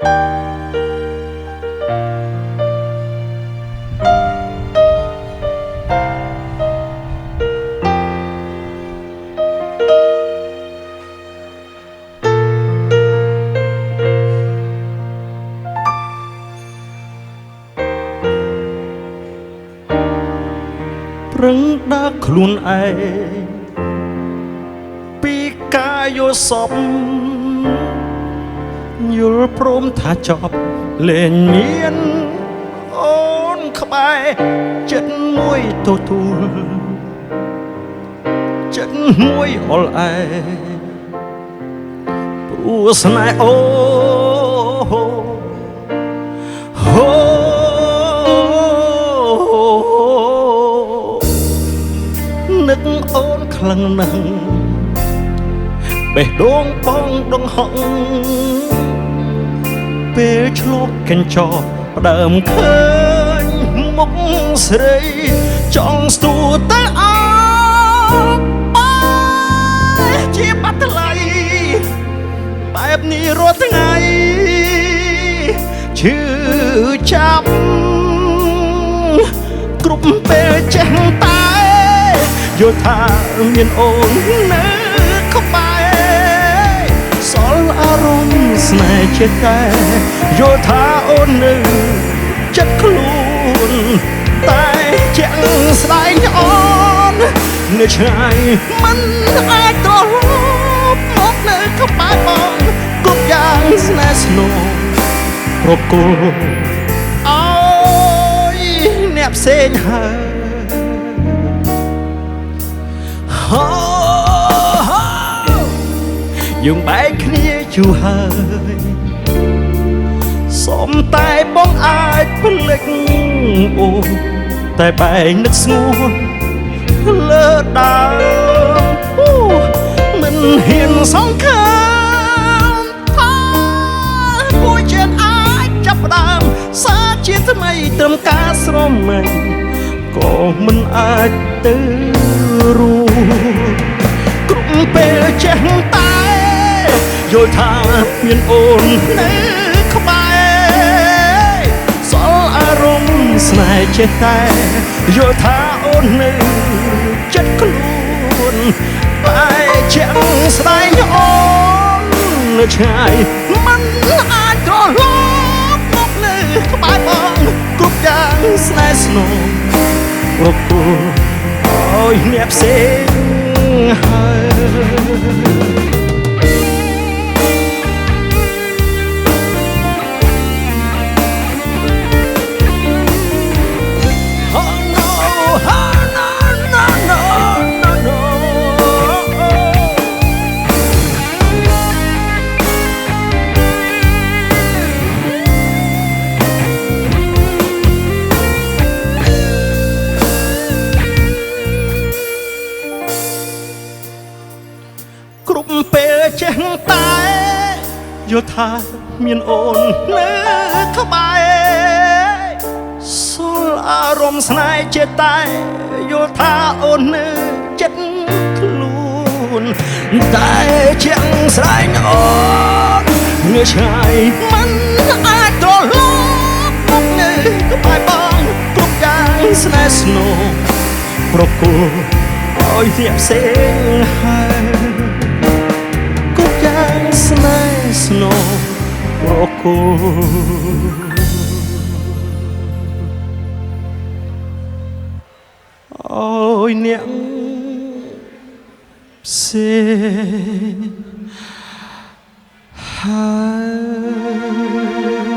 រឹងដើរខ្លួនឯងពីកាយយល់សពយល់ព្រមថាចប់លែងមានអូនក្បែរចិត្តមួយទទួលចិត្តមួយអល់អែព្រោះស្នេហ៍អូនឹកអូនខ្លាំងណាស់បេះដូងបងដងហក់ពេលឆ្លប់កញ្ចក់ផ្ដើមឃើញមុខស្រីចង់ស្ទូទៅអបបាយជាបាត់ថ្លៃបែបនេះរាល់ថ្ងៃឈឺចាប់គ្រប់ពេលចេះតែយល់ថាមានអូននៅក្បែរសល់អារម្មណ៍ស្នេហ៍ចិត្តតែយល់ថាអូននៅចិត្តខ្លួនតែជាក់ស្ដែងអូននៅឆ្ងាយមិនអាចត្រឡប់មកនៅក្បែរបងគ្រប់យ៉ាងស្នេហ៍ស្នូលប្រគល់អើយអ្នកផ្សេងហើយយើងបែកគ្នាយូរហើយសុំតែបងអាចភ្លេចអូតែបែកនឹកស្ងួនលើដើមមិនហ៊ានសង្ឃឹមថាគួរជាអាចចាប់ផ្ដើមសាជាថ្មីត្រឹមការស្រមៃក៏មិនអាចទៅរួមគ្រប់ពេលចេះតែយល់ថាមានអូននៅក្បែរសល់អារម្មណ៍ស្នេហ៍ចេះតែយល់ថាអូននៅចិត្តខ្លួនតែជាក់ស្ដែងអូននៅឆ្ងាយមិនអាចត្រឡប់មកនៅក្បែរបងគ្រប់យ៉ាងស្នេហ៍ស្នូលប្រគល់ឲ្យអ្នកផ្សេងហើយគ្រប់ពេលចេះតែយល់ថាមានអូននៅក្បែរសល់អារម្មណ៍ស្នេហ៍ចេះតែយល់ថាអូននៅចិត្តខ្លួនតែជាក់ស្ដែងអូននៅឆ្ងាយមិនអាចត្រឡប់មកនៅក្បែរបងគ្រប់យ៉ាងស្នេហ៍ស្នូលប្រគល់ឲ្យអ្នកផ្សេងហើយស្នេហ៍ស្នូលប្រគល់ឲ្យអ្នកផ្សេងហើយ